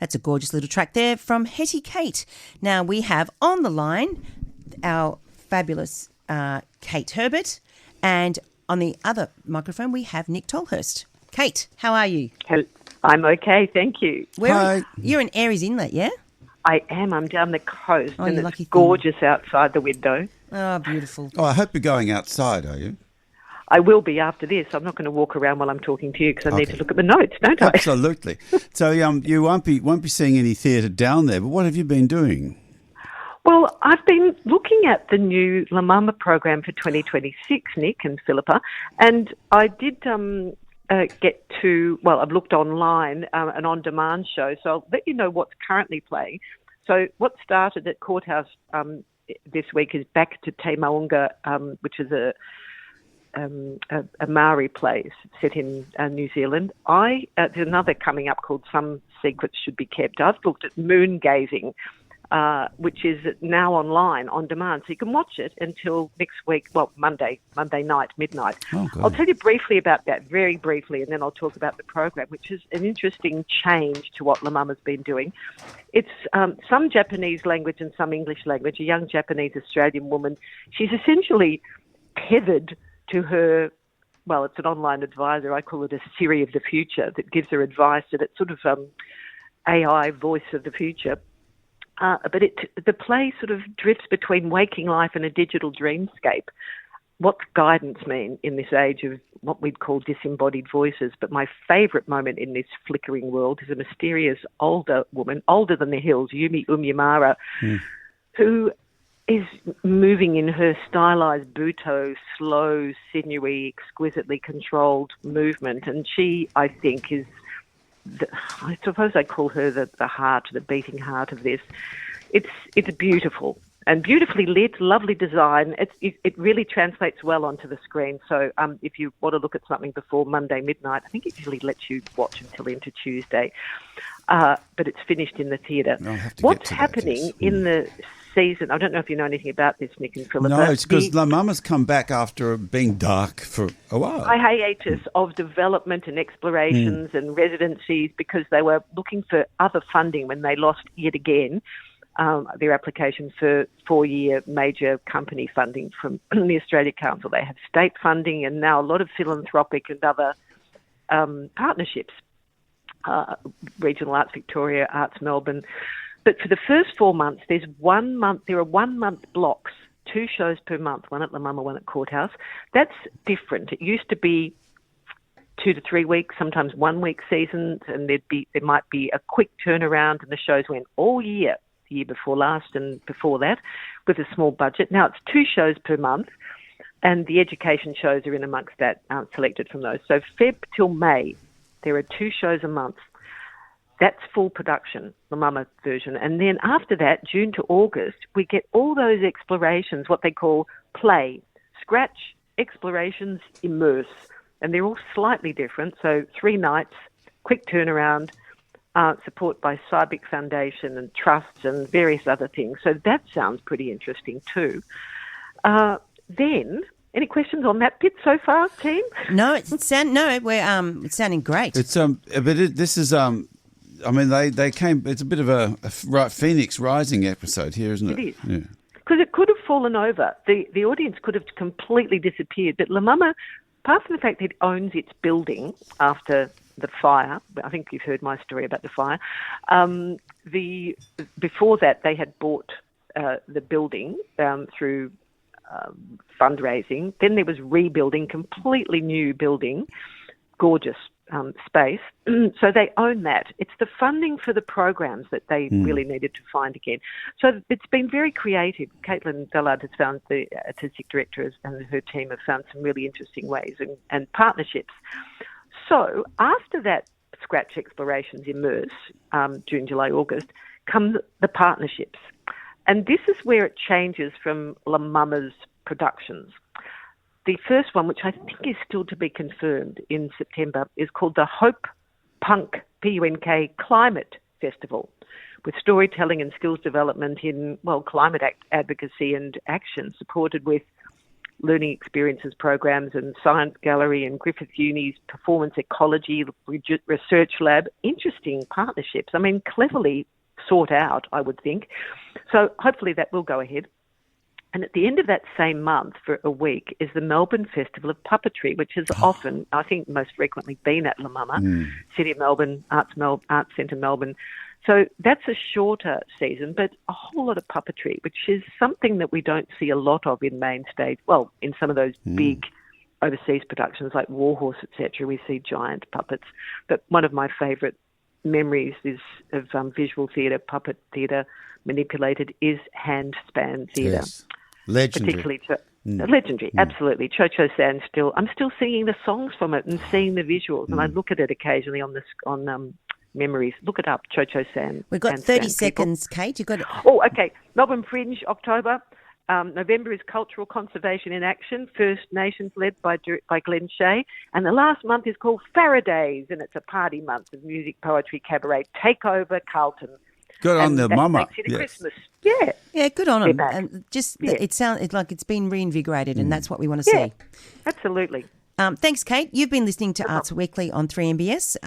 That's a gorgeous little track there from Hetty Kate. Now we have on the line our fabulous Kate Herbert, and on the other microphone we have Nick Tolhurst. Kate, how are you? I'm okay, thank you. Hi. You're in Aireys Inlet, yeah? I am. I'm down the coast, and you lucky it's gorgeous outside the window. Oh, beautiful. Oh, I hope you're going outside, are you? I will be after this. I'm not going to walk around while I'm talking to you because I need to look at the notes, don't I? Absolutely. So you won't be seeing any theatre down there, but what have you been doing? Well, I've been looking at the new La Mama program for 2026, Nick and Phillipa, and I did I've looked online, an on-demand show, so I'll let you know what's currently playing. So what started at Courthouse this week is Back to Te Maunga, which is a Maori play set in New Zealand. There's another coming up called Some Secrets Should Be Kept. I've looked at Moongazing, which is now online, on demand. So you can watch it until next week, Monday night, midnight. Oh, I'll tell you briefly about that, very briefly, and then I'll talk about the program, which is an interesting change to what La Mama's been doing. It's some Japanese language and some English language. A young Japanese-Australian woman. She's essentially tethered to her, it's an online advisor. I call it a Siri of the future that gives her advice, and it's sort of AI voice of the future. But the play sort of drifts between waking life and a digital dreamscape. What's guidance mean in this age of what we'd call disembodied voices? But my favourite moment in this flickering world is a mysterious older woman, older than the hills, Yumi Umyamara, who is moving in her stylized buto, slow, sinewy, exquisitely controlled movement. And she, I think, is, I suppose I call her the heart, the beating heart of this. It's beautiful and beautifully lit, lovely design. It really translates well onto the screen. So if you want to look at something before Monday midnight, I think it usually lets you watch until into Tuesday. But it's finished in the theatre. What's happening in the season? I don't know if you know anything about this, Nick and Phillipa. No, it's because La Mama's come back after being dark for a while. A hiatus of development and explorations and residencies because they were looking for other funding when they lost yet again their application for 4-year major company funding from the Australia Council. They have state funding and now a lot of philanthropic and other partnerships. Regional Arts Victoria, Arts Melbourne. But for the first 4 months, there are 1 month blocks, 2 shows per month, one at La Mama, one at Courthouse. That's different. It used to be 2 to 3 weeks, sometimes 1 week seasons, and there might be a quick turnaround, and the shows went all year, the year before last and before that, with a small budget. Now it's 2 shows per month, and the education shows are in amongst that, selected from those. So Feb till May, there are 2 shows a month. That's full production, the Mama version. And then after that, June to August, we get all those explorations, what they call play, scratch, explorations, immerse. And they're all slightly different. So 3 nights, quick turnaround, support by Cybic Foundation and trusts and various other things. So that sounds pretty interesting too. Then, any questions on that bit so far, team? No, it's sounding great. It's this is they came. It's a bit of a Phoenix Rising episode here, isn't it? It is. Yeah. Because it could have fallen over. The audience could have completely disappeared. But La Mama, apart from the fact that it owns its building after the fire, I think you've heard my story about the fire. Before that, they had bought the building through fundraising. Then there was rebuilding, completely new building, gorgeous space. So they own that. It's the funding for the programs that they really needed to find again. So it's been very creative. Caitlin Ballard has found, the artistic director and her team have found some really interesting ways and partnerships. So after that scratch explorations immerse, June, July, August, come the partnerships. And this is where it changes from La Mama's productions. The first one, which I think is still to be confirmed in September, is called the Hope Punk, P-U-N-K, Climate Festival, with storytelling and skills development in, climate advocacy and action, supported with learning experiences programs and science gallery and Griffith Uni's performance ecology research lab. Interesting partnerships. I mean, cleverly sought out, I would think. So hopefully that will go ahead. And at the end of that same month, for a week, is the Melbourne Festival of Puppetry, which has often, I think most frequently, been at La Mama, City of Melbourne, Arts Centre Melbourne. So that's a shorter season, but a whole lot of puppetry, which is something that we don't see a lot of in main stage. Well, in some of those big overseas productions like Warhorse, etc., we see giant puppets. But one of my favourite memories is of visual theatre, puppet theatre, manipulated, is hand-span theatre. Yes. Legendary. Particularly legendary, absolutely. Cho-Cho San I'm still singing the songs from it and seeing the visuals, and I look at it occasionally on Memories. Look it up, Cho-Cho San. We've got 30 seconds, Kate. You've got. Oh, okay. Melbourne Fringe, October. November is Cultural Conservation in Action, First Nations led by Glenn Shea. And the last month is called Faradays, and it's a party month of music, poetry, cabaret. Take over Carlton. Good on the Mama. Makes it a Christmas. Yeah. Yeah, good on them. back. And it sounds like it's been reinvigorated, and that's what we want to see. Absolutely. Thanks, Kate. You've been listening to Arts Weekly on 3MBS.